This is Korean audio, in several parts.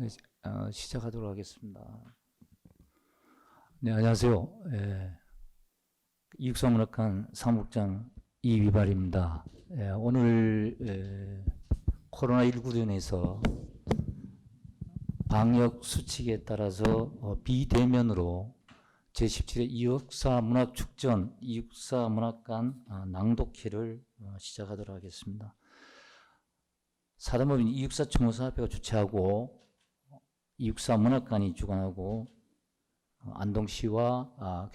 네, 시작하도록 하겠습니다. 네, 안녕하세요. 이육사문학관 사무국장 이위발입니다. 오늘 코로나19로 인해서 방역 수칙에 따라서 비대면으로 제17회 이육사 문학축전 이육사 문학관 낭독회를 시작하도록 하겠습니다. 사단법인 이육사 추모사협회가 주최하고 이육사 문학관이 주관하고 안동시와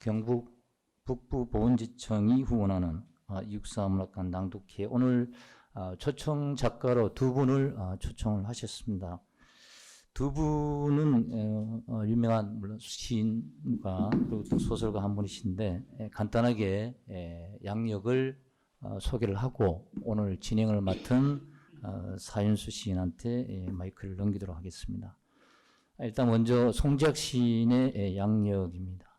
경북 북부보훈지청이 후원하는 이육사 문학관 낭독회 오늘 초청 작가로 두 분을 초청을 하셨습니다. 두 분은 유명한 물론 시인과 그리고 또 소설가 한 분이신데 간단하게 양력을 소개를 하고 오늘 진행을 맡은 사윤수 시인한테 마이크를 넘기도록 하겠습니다. 일단 먼저 송지학 시인의 양력입니다.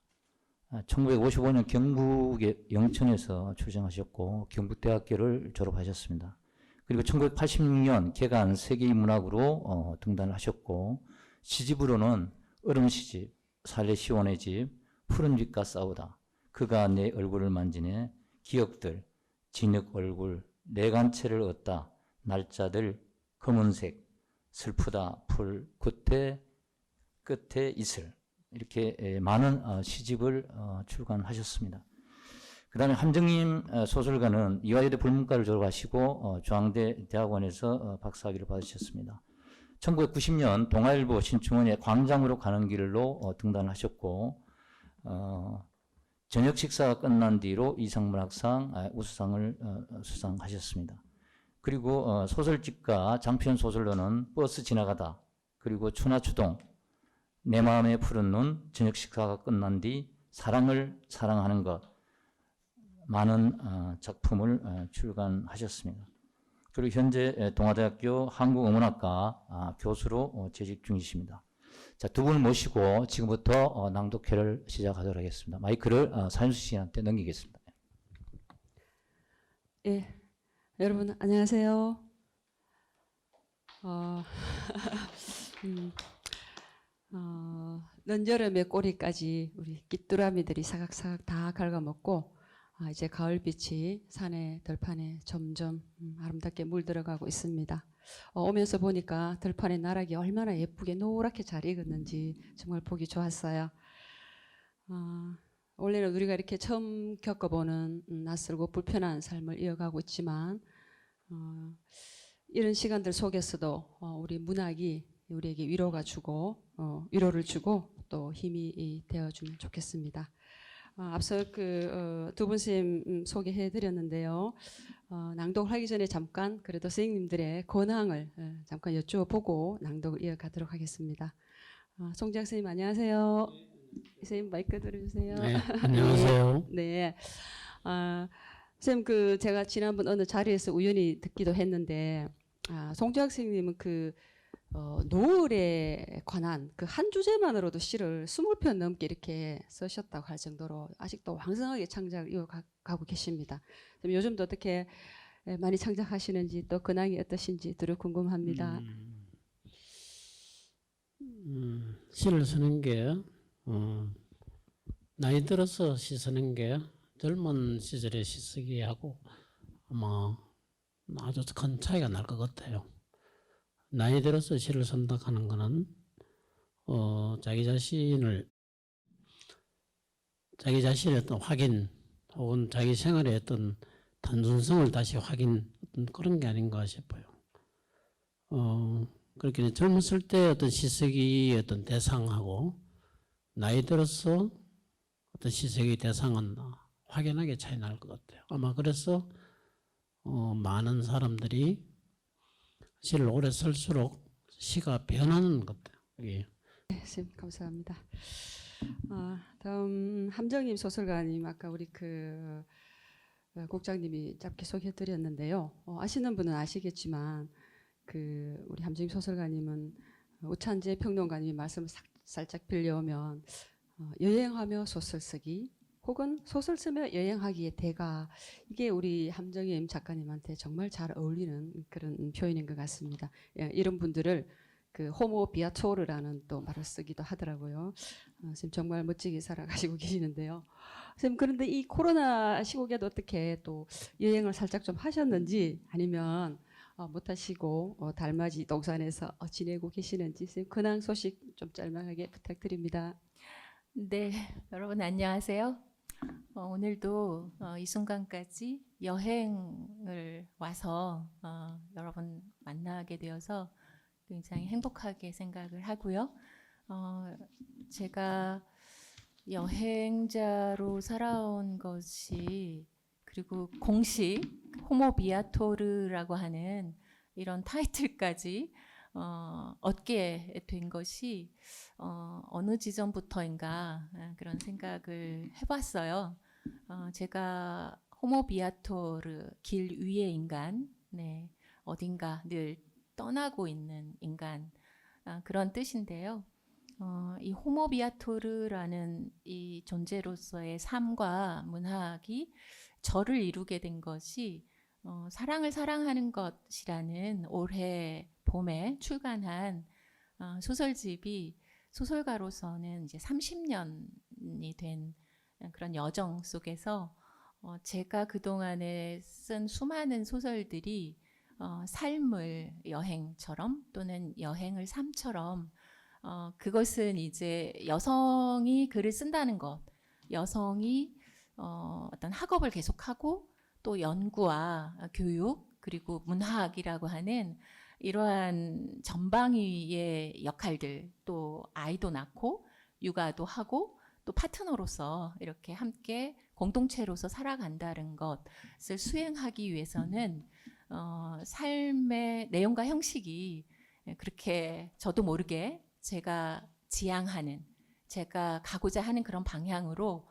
1955년 경북의 영천에서 출생하셨고 경북대학교를 졸업하셨습니다. 그리고 1986년 개간 세계의 문학으로 등단을 하셨고 시집으로는 얼음 시집, 살레 시온의 집, 푸른 빛과 싸우다, 그가 내 얼굴을 만지네, 기억들, 진흙 얼굴, 내간체를 얻다, 날짜들, 검은색, 슬프다, 풀, 끝에 이슬 이렇게 많은 시집을 출간하셨습니다. 그 다음에 함정님 소설가는 이화여대 불문과를 졸업하시고 중앙대 대학원에서 박사학위를 받으셨습니다. 1990년 동아일보 신춘원의 광장으로 가는 길로 등단을 하셨고 저녁 식사가 끝난 뒤로 이상문학상 우수상을 수상하셨습니다. 그리고 소설집과 장편 소설로는 버스 지나가다, 그리고 추나추동, 내 마음의 푸른 눈, 저녁 식사가 끝난 뒤, 사랑을 사랑하는 것, 많은 작품을 출간하셨습니다. 그리고 현재 동아대학교 한국어문학과 교수로 재직 중이십니다. 자, 두 분을 모시고 지금부터 낭독회를 시작하도록 하겠습니다. 마이크를 사윤수 씨한테 넘기겠습니다. 예, 여러분 안녕하세요. 늦여름의 꼬리까지 우리 귀뚜라미들이 사각사각 다 갉아먹고 이제 가을빛이 산의 들판에 점점 아름답게 물들어가고 있습니다. 오면서 보니까 들판의 나락이 얼마나 예쁘게 노랗게 잘 익었는지 정말 보기 좋았어요. 원래는 우리가 이렇게 처음 겪어보는 낯설고 불편한 삶을 이어가고 있지만 이런 시간들 속에서도 우리 문학이 우리에게 위로를 주고 또 힘이 되어주면 좋겠습니다. 앞서 두 분 선생님 소개해드렸는데요. 낭독을 하기 전에 잠깐 그래도 선생님들의 권항을 잠깐 여쭈어보고 낭독을 이어가도록 하겠습니다. 송지학 선생님 안녕하세요. 선생님 마이크 들어주세요. 네, 안녕하세요. 네. 선생님 제가 지난번 어느 자리에서 우연히 듣기도 했는데 송지학 선생님은 노을에 관한 한 주제만으로도 시를 20편 넘게 이렇게 쓰셨다고 할 정도로 아직도 왕성하게 창작을 이어가고 계십니다. 요즘도 어떻게 많이 창작하시는지 또 근황이 어떠신지 두루 궁금합니다. 시를 쓰는 게 나이 들어서 시 쓰는 게 젊은 시절에 시 쓰기하고 아마 아주 큰 차이가 날 것 같아요. 나이 들어서 시를 쓴다 하는 거는 자기 자신의 어떤 확인 혹은 자기 생활의 어떤 단순성을 다시 확인 그런 게 아닌가 싶어요. 그렇게 젊었을 때 어떤 시쓰기 어떤 대상하고 나이 들어서 어떤 시쓰기 대상은 확연하게 차이 날 것 같아요. 아마 그래서 많은 사람들이 시를 오래 쓸수록 시가 변하는 것 같아요. 예. 네, 선생님 감사합니다. 다음 함정님 소설가님 아까 우리 국장님이 짧게 소개해드렸는데요. 아시는 분은 아시겠지만 우리 함정님 소설가님은 우찬재 평론가님이 말씀을 살짝 빌려오면 여행하며 소설 쓰기 혹은 소설 쓰며 여행하기의 대가, 이게 우리 함정임 작가님한테 정말 잘 어울리는 그런 표현인 것 같습니다. 예, 이런 분들을 그 호모 비아토르라는 또 말을 쓰기도 하더라고요. 선생님 정말 멋지게 살아가시고 계시는데요. 선생님 그런데 이 코로나 시국에도 어떻게 또 여행을 살짝 좀 하셨는지 아니면 못 하시고 달맞이 동산에서 지내고 계시는지 선생님 근황 소식 좀 짤막하게 부탁드립니다. 네, 여러분 안녕하세요. 오늘도 이 순간까지 여행을 와서 여러분 만나게 되어서 굉장히 행복하게 생각을 하고요. 제가 여행자로 살아온 것이 그리고 공식 호모 비아토르라고 하는 이런 타이틀까지 얻게 된 것이 어느 지점부터인가 그런 생각을 해봤어요. 제가 호모 비아토르 길 위의 인간, 네, 어딘가 늘 떠나고 있는 인간 그런 뜻인데요. 이 호모 비아토르라는 이 존재로서의 삶과 문학이 저를 이루게 된 것이 사랑을 사랑하는 것이라는 올해 봄에 출간한 소설집이 소설가로서는 이제 30년이 된 그런 여정 속에서 제가 그동안에 쓴 수많은 소설들이 삶을 여행처럼 또는 여행을 삶처럼 그것은 이제 여성이 글을 쓴다는 것, 여성이 어떤 학업을 계속하고 또 연구와 교육 그리고 문학이라고 하는 이러한 전방위의 역할들, 또 아이도 낳고 육아도 하고 또 파트너로서 이렇게 함께 공동체로서 살아간다는 것을 수행하기 위해서는 삶의 내용과 형식이 그렇게 저도 모르게 제가 지향하는, 제가 가고자 하는 그런 방향으로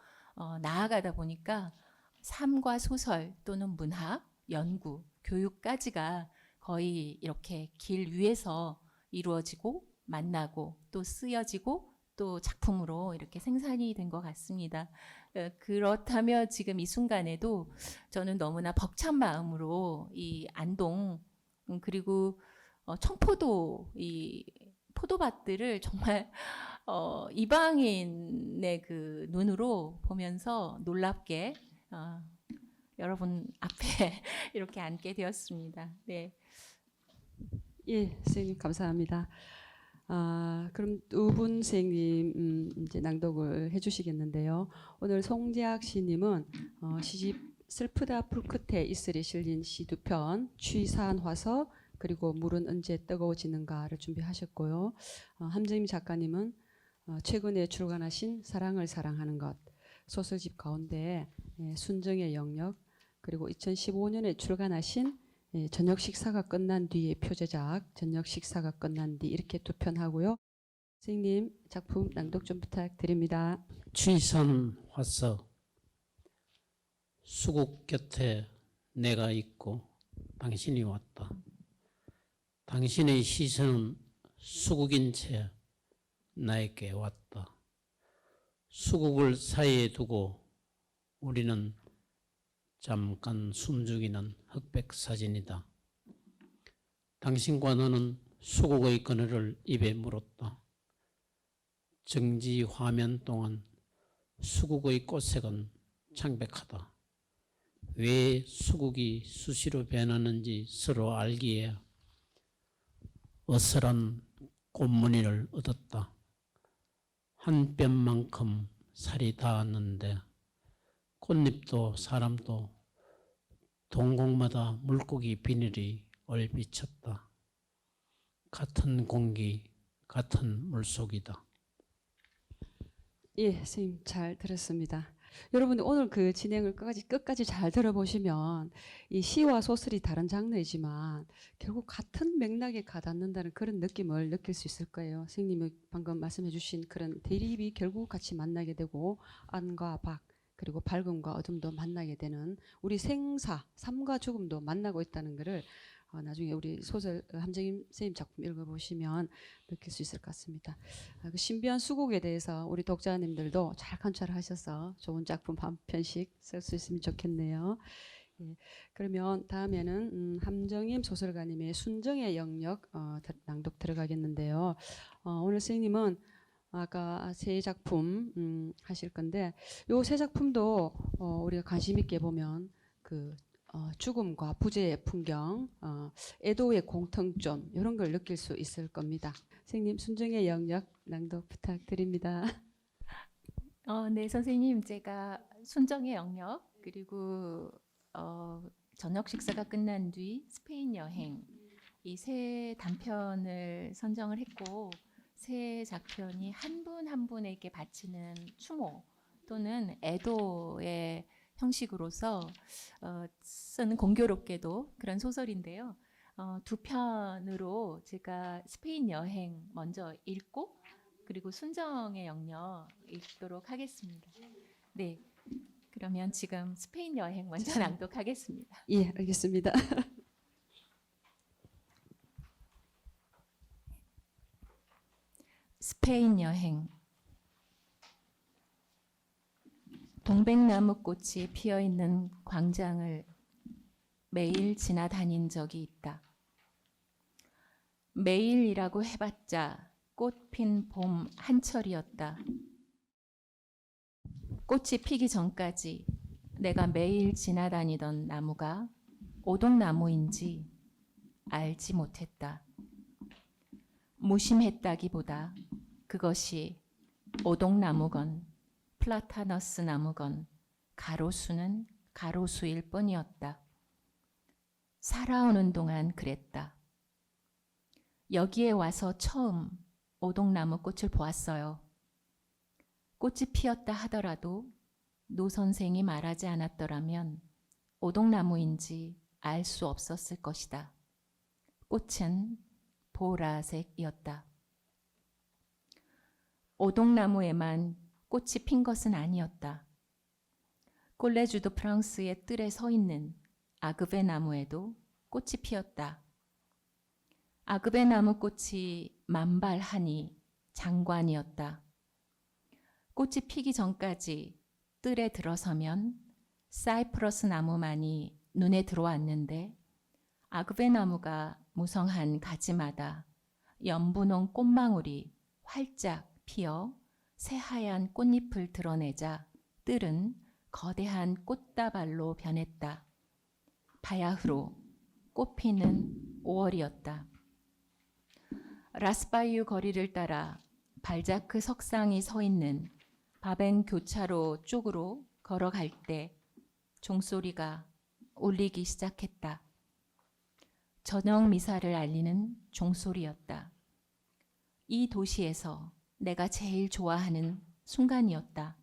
나아가다 보니까 삶과 소설 또는 문학, 연구, 교육까지가 거의 이렇게 길 위에서 이루어지고 만나고 또 쓰여지고 또 작품으로 이렇게 생산이 된 것 같습니다. 그렇다면 지금 이 순간에도 저는 너무나 벅찬 마음으로 이 안동 그리고 청포도 이 포도밭들을 정말 이방인의 그 눈으로 보면서 놀랍게 여러분 앞에 이렇게 앉게 되었습니다. 네. 예, 선생님 감사합니다. 그럼 두 분 선생님 이제 낭독을 해주시겠는데요. 오늘 송재학 시님은 시집 슬프다 풀 끝에 이슬이 실린 시 두 편, 취산화서 그리고 물은 언제 뜨거워지는가를 준비하셨고요. 함정임 작가님은 최근에 출간하신 사랑을 사랑하는 것 소설집 가운데 순정의 영역 그리고 2015년에 출간하신 저녁 식사가 끝난 뒤의 표제작 저녁 식사가 끝난 뒤 이렇게 두 편 하고요. 선생님 작품 낭독 좀 부탁드립니다. 취산화서. 수국 곁에 내가 있고 당신이 왔다. 당신의 시선은 수국인 채 나에게 왔다. 수국을 사이에 두고 우리는 잠깐 숨죽이는 흑백 사진이다. 당신과 너는 수국의 그늘을 입에 물었다. 정지 화면 동안 수국의 꽃색은 창백하다. 왜 수국이 수시로 변하는지 서로 알기에 어슬한 꽃무늬를 얻었다. 한 뼘만큼 살이 닿았는데 꽃잎도 사람도 동공마다 물고기 비늘이 얼비쳤다. 같은 공기, 같은 물속이다. 예, 선생님 잘 들었습니다. 여러분 오늘 그 진행을 끝까지 잘 들어보시면 이 시와 소설이 다른 장르이지만 결국 같은 맥락에 가닿는다는 그런 느낌을 느낄 수 있을 거예요. 선생님이 방금 말씀해 주신 그런 대립이 결국 같이 만나게 되고 안과 박 그리고 밝음과 어둠도 만나게 되는 우리 생사, 삶과 죽음도 만나고 있다는 것을 나중에 우리 소설 함정임 선생님 작품 읽어보시면 느낄 수 있을 것 같습니다. 그 신비한 수국에 대해서 우리 독자님들도 잘 관찰하셔서 좋은 작품 한 편씩 쓸 수 있으면 좋겠네요. 예, 그러면 다음에는 함정임 소설가님의 순정의 영역 낭독 들어가겠는데요. 오늘 선생님은 아까 세 작품 하실 건데 요 세 작품도 우리가 관심 있게 보면 죽음과 부재의 풍경, 애도의 공통점 이런 걸 느낄 수 있을 겁니다. 선생님 순정의 영역 낭독 부탁드립니다. 네, 선생님, 제가 순정의 영역 그리고 저녁 식사가 끝난 뒤 스페인 여행 이 세 단편을 선정을 했고 세 작편이 한 분 한 분에게 바치는 추모 또는 애도의 형식으로서 쓰는 공교롭게도 그런 소설인데요. 두 편으로 제가 스페인 여행 먼저 읽고 그리고 순정의 영역 읽도록 하겠습니다. 네, 그러면 지금 스페인 여행 먼저 낭독하겠습니다. 예, 알겠습니다. 스페인 여행. 동백나무 꽃이 피어 있는 광장을 매일 지나다닌 적이 있다. 매일이라고 해봤자 꽃 핀 봄 한철이었다. 꽃이 피기 전까지 내가 매일 지나다니던 나무가 오동나무인지 알지 못했다. 무심했다기보다 그것이 오동나무건 플라타너스 나무건 가로수는 가로수일 뿐이었다. 살아오는 동안 그랬다. 여기에 와서 처음 오동나무 꽃을 보았어요. 꽃이 피었다 하더라도 노 선생이 말하지 않았더라면 오동나무인지 알 수 없었을 것이다. 꽃은 보라색이었다. 오동나무에만 꽃이 핀 것은 아니었다. 콜레주 드 프랑스의 뜰에 서 있는 아그베 나무에도 꽃이 피었다. 아그베 나무 꽃이 만발하니 장관이었다. 꽃이 피기 전까지 뜰에 들어서면 사이프러스 나무만이 눈에 들어왔는데 아그베 나무가 무성한 가지마다 연분홍 꽃망울이 활짝 피어 새하얀 꽃잎을 드러내자 뜰은 거대한 꽃다발로 변했다. 바야흐로 꽃피는 5월이었다. 라스바이유 거리를 따라 발자크 석상이 서 있는 바벤 교차로 쪽으로 걸어갈 때 종소리가 울리기 시작했다. 저녁 미사를 알리는 종소리였다. 이 도시에서 내가 제일 좋아하는 순간이었다.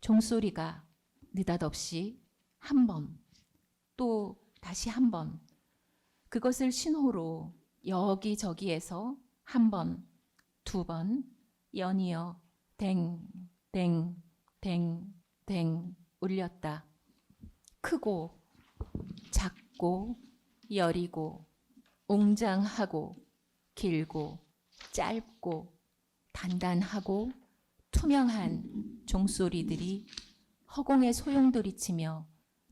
종소리가 느닷없이 한 번, 또 다시 한 번, 그것을 신호로 여기저기에서 한 번, 두 번, 연이어 댕, 댕, 댕, 댕 울렸다. 크고, 작고, 여리고, 웅장하고, 길고, 짧고, 단단하고, 투명한 종소리들이 허공에 소용돌이치며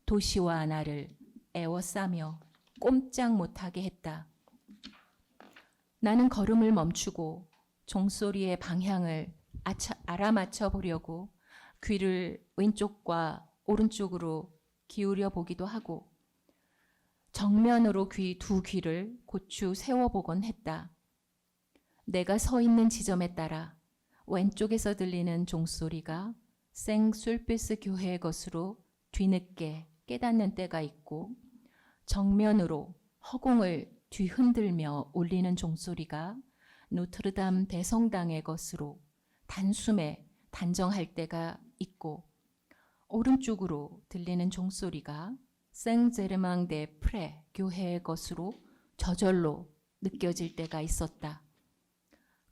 도시와 나를 에워싸며 꼼짝 못하게 했다. 나는 걸음을 멈추고 종소리의 방향을 알아맞혀 보려고 귀를 왼쪽과 오른쪽으로 기울여 보기도 하고 정면으로 두 귀를 고추 세워보곤 했다. 내가 서 있는 지점에 따라 왼쪽에서 들리는 종소리가 생술피스 교회의 것으로 뒤늦게 깨닫는 때가 있고 정면으로 허공을 뒤흔들며 울리는 종소리가 노트르담 대성당의 것으로 단숨에 단정할 때가 있고 오른쪽으로 들리는 종소리가 생제르망 데 프레 교회의 것으로 저절로 느껴질 때가 있었다.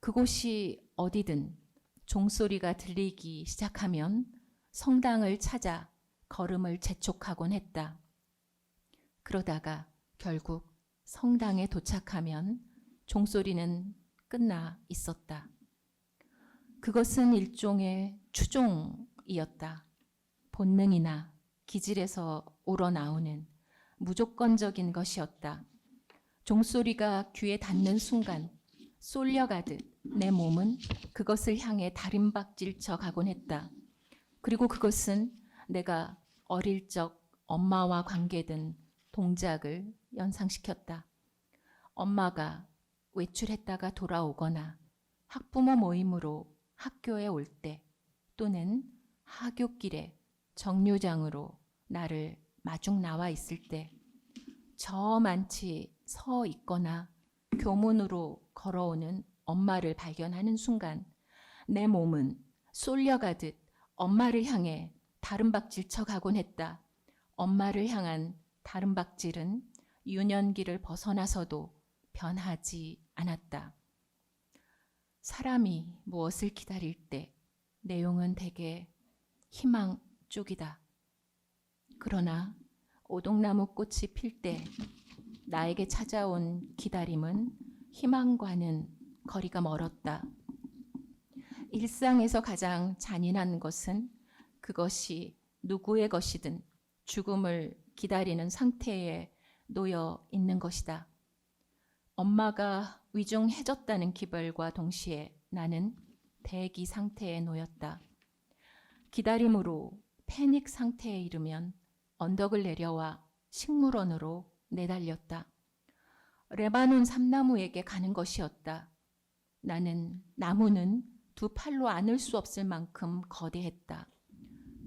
그곳이 어디든 종소리가 들리기 시작하면 성당을 찾아 걸음을 재촉하곤 했다. 그러다가 결국 성당에 도착하면 종소리는 끝나 있었다. 그것은 일종의 추종이었다. 본능이나 기질에서 우러나오는 무조건적인 것이었다. 종소리가 귀에 닿는 순간 쏠려가듯 내 몸은 그것을 향해 다림박질쳐 가곤 했다. 그리고 그것은 내가 어릴 적 엄마와 관계된 동작을 연상시켰다. 엄마가 외출했다가 돌아오거나 학부모 모임으로 학교에 올 때 또는 하굣길에 정류장으로 나를 마중 나와 있을 때 저만치 서 있거나 교문으로 걸어오는 엄마를 발견하는 순간 내 몸은 쏠려가듯 엄마를 향해 다름박질 쳐가곤 했다. 엄마를 향한 다름박질은 유년기를 벗어나서도 변하지 않았다. 사람이 무엇을 기다릴 때 내용은 대개 희망 쪽이다. 그러나 오동나무 꽃이 필 때 나에게 찾아온 기다림은 희망과는 거리가 멀었다. 일상에서 가장 잔인한 것은 그것이 누구의 것이든 죽음을 기다리는 상태에 놓여 있는 것이다. 엄마가 위중해졌다는 기별과 동시에 나는 대기 상태에 놓였다. 기다림으로 패닉 상태에 이르면 언덕을 내려와 식물원으로 내달렸다. 레바논 삼나무에게 가는 것이었다. 나무는 두 팔로 안을 수 없을 만큼 거대했다.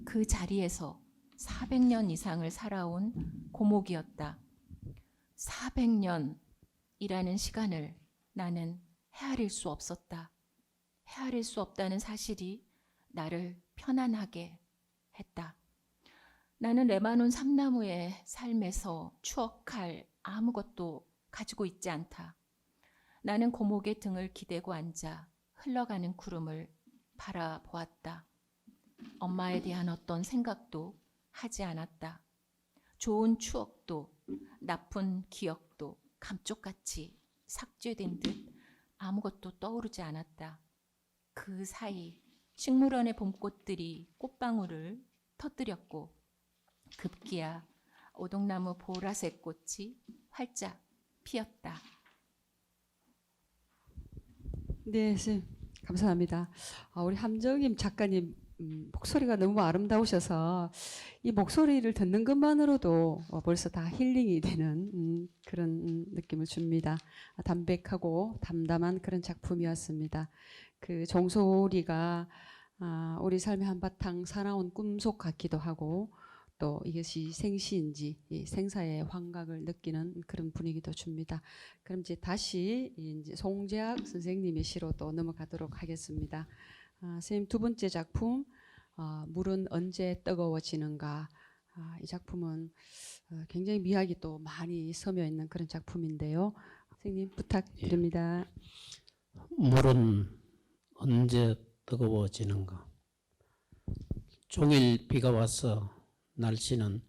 그 자리에서 400년 이상을 살아온 고목이었다. 400년이라는 시간을 나는 헤아릴 수 없었다. 헤아릴 수 없다는 사실이 나를 편안하게 했다. 나는 레바논 삼나무의 삶에서 추억할 아무것도 가지고 있지 않다. 나는 고목의 등을 기대고 앉아 흘러가는 구름을 바라보았다. 엄마에 대한 어떤 생각도 하지 않았다. 좋은 추억도 나쁜 기억도 감쪽같이 삭제된 듯 아무것도 떠오르지 않았다. 그 사이 식물원의 봄꽃들이 꽃방울을 터뜨렸고 급기야 오동나무 보라색 꽃이 활짝 피었다. 네, 선생님 감사합니다. 우리 함정임 작가님 목소리가 너무 아름다우셔서 이 목소리를 듣는 것만으로도 벌써 다 힐링이 되는 그런 느낌을 줍니다. 담백하고 담담한 그런 작품이었습니다. 그 종소리가 우리 삶의 한바탕 사나운 꿈속 같기도 하고 또 이것이 생시인지 이 생사의 환각을 느끼는 그런 분위기도 줍니다. 그럼 이제 다시 이제 송재학 선생님의 시로 또 넘어가도록 하겠습니다. 선생님 두 번째 작품 물은 언제 뜨거워지는가. 이 작품은 굉장히 미학이 또 많이 서며 있는 그런 작품인데요. 선생님 부탁드립니다. 물은 언제 뜨거워지는가. 종일 비가 와서 날씨는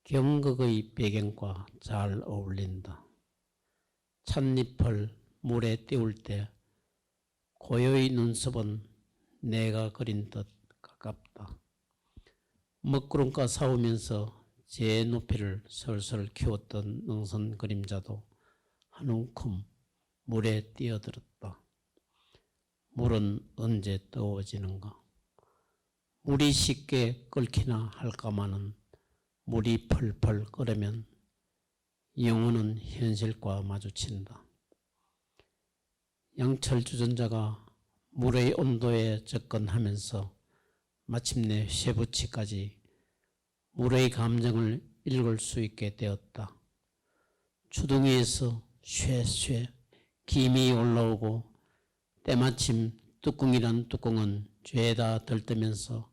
경극의 배경과 잘 어울린다. 찻잎을 물에 띄울 때 고요의 눈썹은 내가 그린 듯 가깝다. 먹구름과 싸우면서 제 높이를 설설 키웠던 능선 그림자도 한 움큼 물에 뛰어들었다. 물은 언제 뜨거워지는가. 물이 쉽게 끓기나 할까마는 물이 펄펄 끓으면 영혼은 현실과 마주친다. 양철 주전자가 물의 온도에 접근하면서 마침내 쇠붙이까지 물의 감정을 읽을 수 있게 되었다. 주둥이에서 쇠쇠 김이 올라오고 때마침 뚜껑이란 뚜껑은 죄다 들뜨면서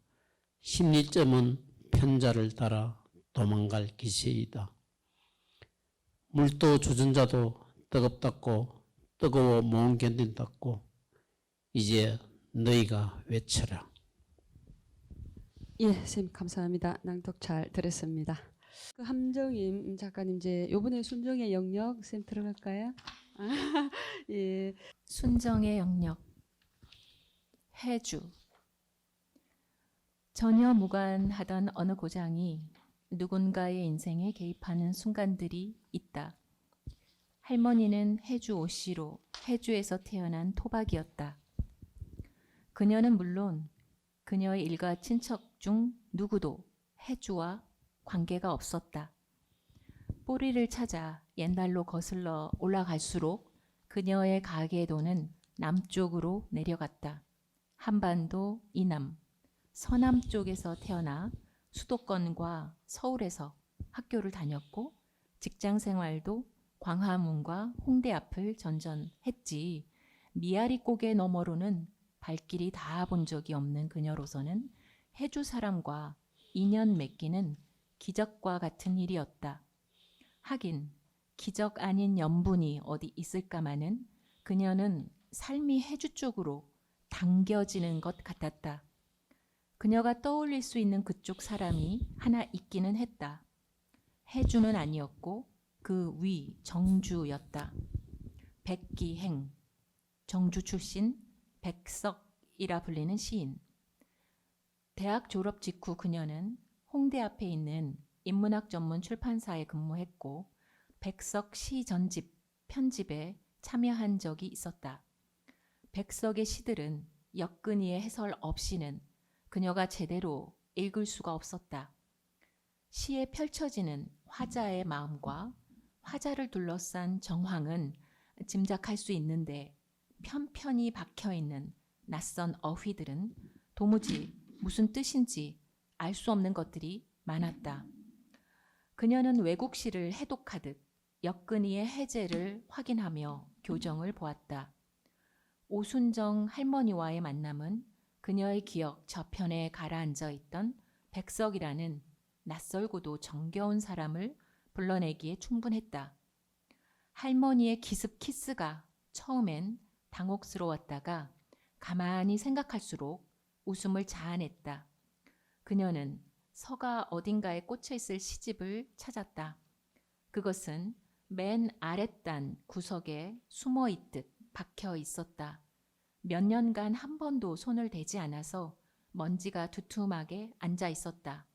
심리점은 편자를 따라 도망갈 기세이다. 물도 주전자도 뜨겁다고 뜨거워 못 견딘다고 이제 너희가 외쳐라. 예, 선생님 감사합니다. 낭독 잘 들었습니다. 그 함정임 작가님 이제 요번에 순정의 영역 선생님 들어갈까요? 예. 순정의 영역. 해주. 전혀 무관하던 어느 고장이 누군가의 인생에 개입하는 순간들이 있다. 할머니는 해주 오씨로 해주에서 태어난 토박이었다. 그녀는 물론 그녀의 일가 친척 중 누구도 해주와 관계가 없었다. 뿌리를 찾아 옛날로 거슬러 올라갈수록 그녀의 가계도는 남쪽으로 내려갔다. 한반도 이남, 서남 쪽에서 태어나 수도권과 서울에서 학교를 다녔고 직장 생활도 광화문과 홍대 앞을 전전했지. 미아리 고개 너머로는 발길이 닿아본 적이 없는 그녀로서는 해주 사람과 인연 맺기는 기적과 같은 일이었다. 하긴 기적 아닌 연분이 어디 있을까마는 그녀는 삶이 해주 쪽으로 당겨지는 것 같았다. 그녀가 떠올릴 수 있는 그쪽 사람이 하나 있기는 했다. 해주는 아니었고 그 위 정주였다. 백기행, 정주 출신 백석이라 불리는 시인. 대학 졸업 직후 그녀는 홍대 앞에 있는 인문학 전문 출판사에 근무했고 백석 시 전집 편집에 참여한 적이 있었다. 백석의 시들은 역근이의 해설 없이는 그녀가 제대로 읽을 수가 없었다. 시에 펼쳐지는 화자의 마음과 화자를 둘러싼 정황은 짐작할 수 있는데 편편히 박혀있는 낯선 어휘들은 도무지 무슨 뜻인지 알 수 없는 것들이 많았다. 그녀는 외국 시를 해독하듯 역근이의 해제를 확인하며 교정을 보았다. 오순정 할머니와의 만남은 그녀의 기억 저편에 가라앉아 있던 백석이라는 낯설고도 정겨운 사람을 불러내기에 충분했다. 할머니의 기습 키스가 처음엔 당혹스러웠다가 가만히 생각할수록 웃음을 자아냈다. 그녀는 서가 어딘가에 꽂혀 있을 시집을 찾았다. 그것은 맨 아랫단 구석에 숨어 있듯 박혀 있었다. 몇 년간 한 번도 손을 대지 않아서 먼지가 두툼하게 앉아 있었다.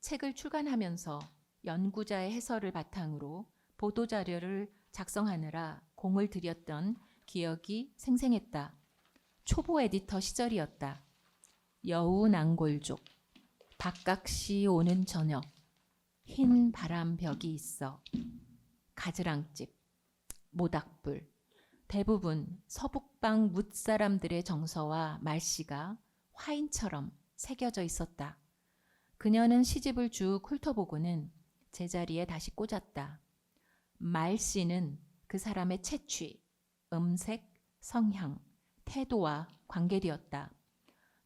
책을 출간하면서 연구자의 해설을 바탕으로 보도자료를 작성하느라 공을 들였던 기억이 생생했다. 초보 에디터 시절이었다. 여우 낭골족, 박각시 오는 저녁, 흰 바람벽이 있어, 가지랑집, 모닥불, 대부분 서북방 뭇사람들의 정서와 말씨가 화인처럼 새겨져 있었다. 그녀는 시집을 쭉 훑어보고는 제자리에 다시 꽂았다. 말씨는 그 사람의 채취, 음색, 성향, 태도와 관계되었다.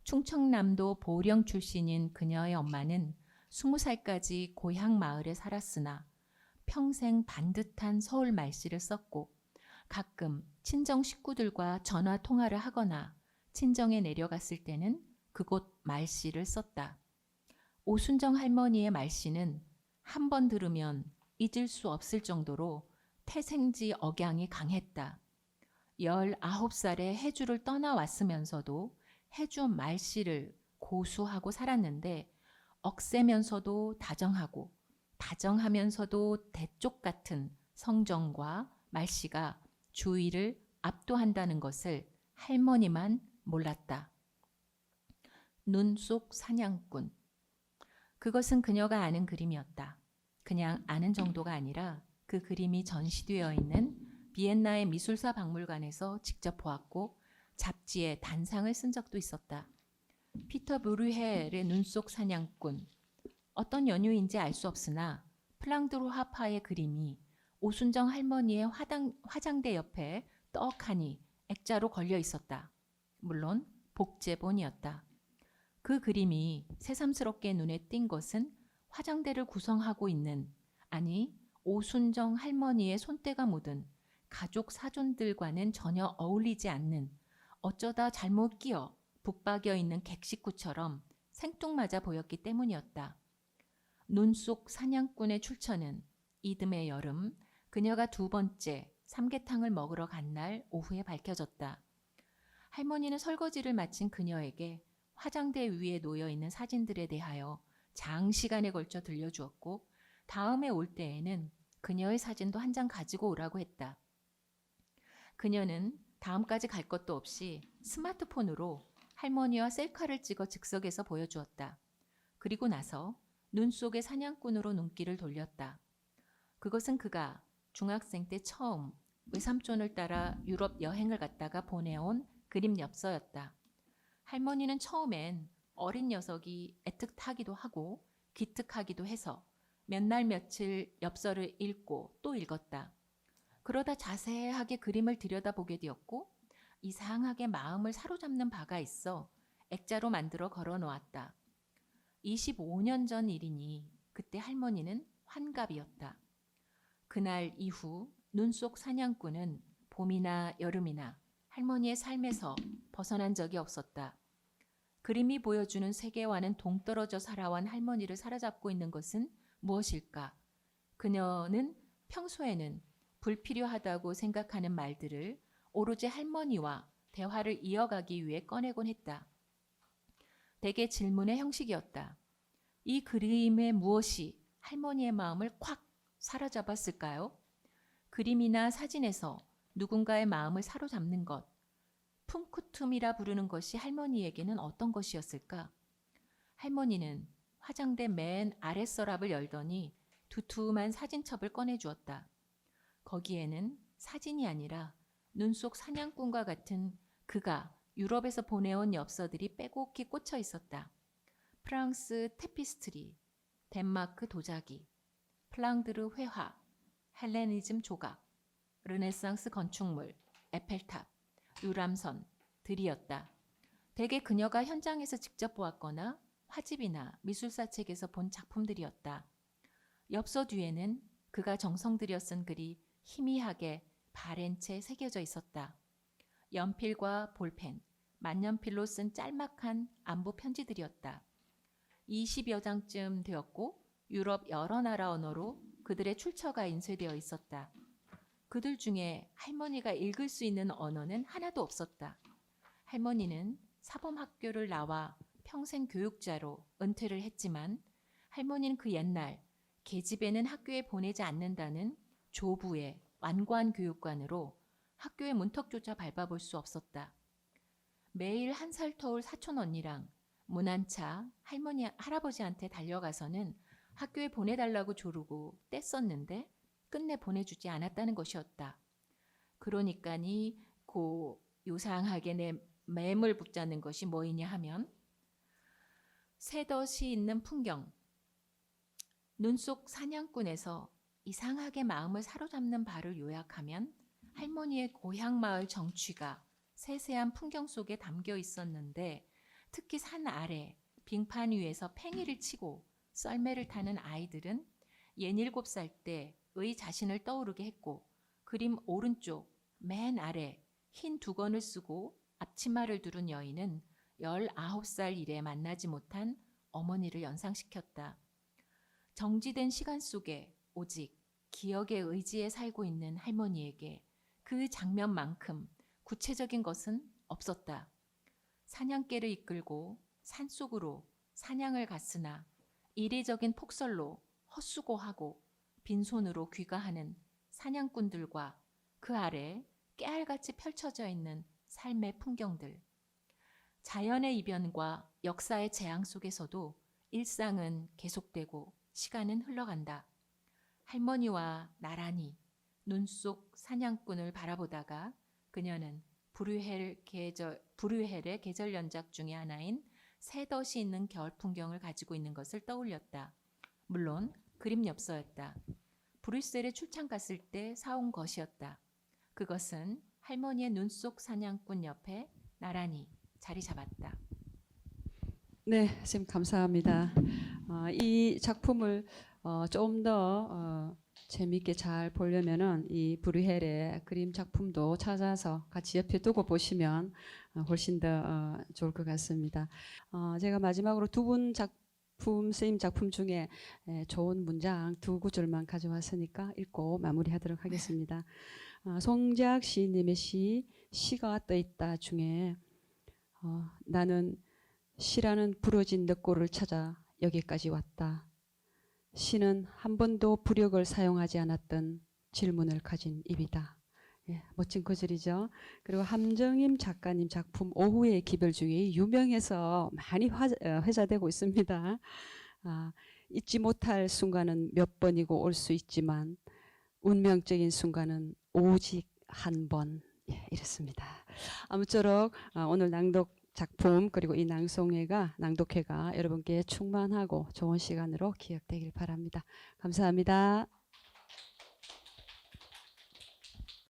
충청남도 보령 출신인 그녀의 엄마는 20살까지 고향 마을에 살았으나 평생 반듯한 서울 말씨를 썼고 가끔 친정 식구들과 전화 통화를 하거나 친정에 내려갔을 때는 그곳 말씨를 썼다. 오순정 할머니의 말씨는 한 번 들으면 잊을 수 없을 정도로 태생지 억양이 강했다. 19살에 해주를 떠나왔으면서도 해주 말씨를 고수하고 살았는데 억세면서도 다정하고 다정하면서도 대쪽 같은 성정과 말씨가 주위를 압도한다는 것을 할머니만 몰랐다. 눈 속 사냥꾼. 그것은 그녀가 아는 그림이었다. 그냥 아는 정도가 아니라 그 그림이 전시되어 있는 비엔나의 미술사 박물관에서 직접 보았고 잡지에 단상을 쓴 적도 있었다. 피터 브루헬의 눈 속 사냥꾼. 어떤 연유인지 알 수 없으나 플랑드로 하파의 그림이 오순정 할머니의 화장대 옆에 떡하니 액자로 걸려 있었다. 물론 복제본이었다. 그 그림이 새삼스럽게 눈에 띈 것은 화장대를 구성하고 있는, 아니 오순정 할머니의 손때가 묻은 가족 사존들과는 전혀 어울리지 않는, 어쩌다 잘못 끼어 북박여 있는 객식구처럼 생뚱맞아 보였기 때문이었다. 눈 속 사냥꾼의 출처는 이듬해 여름 그녀가 두 번째 삼계탕을 먹으러 간 날 오후에 밝혀졌다. 할머니는 설거지를 마친 그녀에게 화장대 위에 놓여 있는 사진들에 대하여 장시간에 걸쳐 들려주었고 다음에 올 때에는 그녀의 사진도 한 장 가지고 오라고 했다. 그녀는 다음까지 갈 것도 없이 스마트폰으로 할머니와 셀카를 찍어 즉석에서 보여주었다. 그리고 나서 눈 속의 사냥꾼으로 눈길을 돌렸다. 그것은 그가 중학생 때 처음 외삼촌을 따라 유럽 여행을 갔다가 보내온 그림 엽서였다. 할머니는 처음엔 어린 녀석이 애틋하기도 하고 기특하기도 해서 몇 날 며칠 엽서를 읽고 또 읽었다. 그러다 자세하게 그림을 들여다보게 되었고 이상하게 마음을 사로잡는 바가 있어 액자로 만들어 걸어 놓았다. 25년 전 일이니 그때 할머니는 환갑이었다. 그날 이후 눈 속 사냥꾼은 봄이나 여름이나 할머니의 삶에서 벗어난 적이 없었다. 그림이 보여주는 세계와는 동떨어져 살아온 할머니를 사로잡고 있는 것은 무엇일까? 그녀는 평소에는 불필요하다고 생각하는 말들을 오로지 할머니와 대화를 이어가기 위해 꺼내곤 했다. 대개 질문의 형식이었다. 이 그림의 무엇이 할머니의 마음을 콱 사로잡았을까요? 그림이나 사진에서 누군가의 마음을 사로잡는 것, 쿵쿠툼이라 부르는 것이 할머니에게는 어떤 것이었을까? 할머니는 화장대 맨 아랫서랍을 열더니 두툼한 사진첩을 꺼내주었다. 거기에는 사진이 아니라 눈 속 사냥꾼과 같은 그가 유럽에서 보내온 엽서들이 빼곡히 꽂혀 있었다. 프랑스 테피스트리, 덴마크 도자기, 플랑드르 회화, 헬레니즘 조각, 르네상스 건축물, 에펠탑, 유람선, 들이었다. 대개 그녀가 현장에서 직접 보았거나 화집이나 미술사 책에서 본 작품들이었다. 엽서 뒤에는 그가 정성 들여 쓴 글이 희미하게 바랜 채 새겨져 있었다. 연필과 볼펜, 만년필로 쓴 짤막한 안부 편지들이었다. 20여 장쯤 되었고 유럽 여러 나라 언어로 그들의 출처가 인쇄되어 있었다. 그들 중에 할머니가 읽을 수 있는 언어는 하나도 없었다. 할머니는 사범학교를 나와 평생 교육자로 은퇴를 했지만 할머니는 그 옛날 계집애는 학교에 보내지 않는다는 조부의 완고한 교육관으로 학교의 문턱조차 밟아볼 수 없었다. 매일 한 살 터울 사촌 언니랑 문 안 차 할아버지한테 달려가서는 학교에 보내달라고 조르고 뗐었는데 끝내 보내주지 않았다는 것이었다. 그러니까니 요상하게 내 맴을 붙잡는 것이 뭐이냐 하면 새덫이 있는 풍경, 눈 속 사냥꾼에서 이상하게 마음을 사로잡는 바를 요약하면 할머니의 고향 마을 정취가 세세한 풍경 속에 담겨 있었는데 특히 산 아래 빙판 위에서 팽이를 치고 썰매를 타는 아이들은 67살 때의 자신을 떠오르게 했고 그림 오른쪽 맨 아래 흰 두건을 쓰고 앞치마를 두른 여인은 19살 이래 만나지 못한 어머니를 연상시켰다. 정지된 시간 속에 오직 기억의 의지에 살고 있는 할머니에게 그 장면만큼 구체적인 것은 없었다. 사냥개를 이끌고 산속으로 사냥을 갔으나 이례적인 폭설로 헛수고하고 빈손으로 귀가하는 사냥꾼들과 그 아래 깨알같이 펼쳐져 있는 삶의 풍경들. 자연의 이변과 역사의 재앙 속에서도 일상은 계속되고 시간은 흘러간다. 할머니와 나란히 눈 속 사냥꾼을 바라보다가 그녀는 브류헬의 계절 연작 중의 하나인 새덫이 있는 겨울 풍경을 가지고 있는 것을 떠올렸다. 물론 그림 엽서였다. 브뤼셀에 출장 갔을 때 사온 것이었다. 그것은 할머니의 눈 속 사냥꾼 옆에 나란히 자리 잡았다. 네, 선생님 감사합니다. 이 작품을 좀 더 재미있게 잘 보려면은 이 브류헬의 그림 작품도 찾아서 같이 옆에 두고 보시면 훨씬 더 좋을 것 같습니다. 제가 마지막으로 두 분 선생님 작품 중에 좋은 문장 두 구절만 가져왔으니까 읽고 마무리하도록 하겠습니다. 송재학 시인님의 시가 떠있다 중에 나는 시라는 부러진 늑골을 찾아 여기까지 왔다. 시는 한 번도 부력을 사용하지 않았던 질문을 가진 입이다. 예, 멋진 구절이죠. 그리고 함정임 작가님 작품 오후의 기별 중에 유명해서 많이 회자되고 있습니다. 잊지 못할 순간은 몇 번이고 올 수 있지만 운명적인 순간은 오직 한 번. 예, 이렇습니다. 아무쪼록 오늘 낭독 작품 그리고 이 낭독회가 여러분께 충만하고 좋은 시간으로 기억되길 바랍니다. 감사합니다.